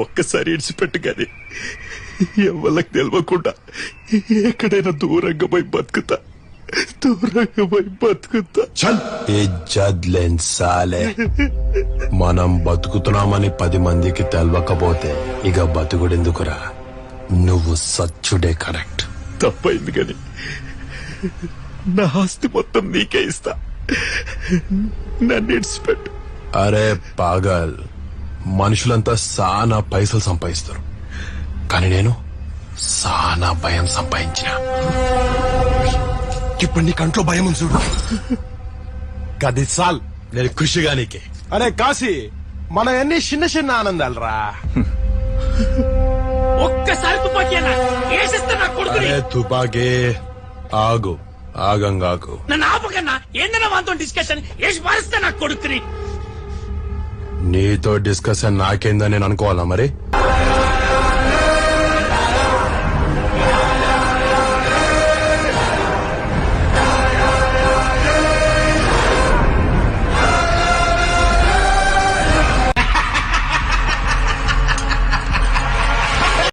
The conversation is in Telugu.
ఒక్కసారి ఇడిచిపెట్టు గాని ఎవరికి తెలియకుండా ఎక్కడైనా దూరంగా పోయి బతుకుతా. చల్ ఇజ్జత్ లేని సాలే. మనం బతుకుతున్నామని 10 మందికి తెలవకపోతే ఇక బతుకుడెందుకురా? నువ్వు సచ్చుడే కరెక్ట్. తప్పైంది గాని నా ఆస్తి మొత్తం నీకే ఇస్తా. నన్ను ఇడిచిపెట్టు. అరే పాగల్, మనుషులంతా సానా పైసలు సంపాదిస్తారు, కానీ నేను సానా భయం సంపాదించిన. ఇప్పుడు నీ కంట్లో భయం ఉంది చూడు. గది సాల్ నేను ఖుషిగా నీకే. అరే కాశీ, మనం ఎన్ని చిన్న చిన్న ఆనందాలరా. ఒక్కసారి తుపాకీ అన్నా వేసిస్తే నా కొడుకుని. అరే తుపాకీ ఆగు, ఆగంగాకు. నన్ను ఆపకన్నా. ఏందన్నా వాంతో డిస్కషన్ వేసి పారిస్తే నా కొడుకుని. నీతో డిస్కషన్ నాకేందని నేను అనుకోవాలా మరి?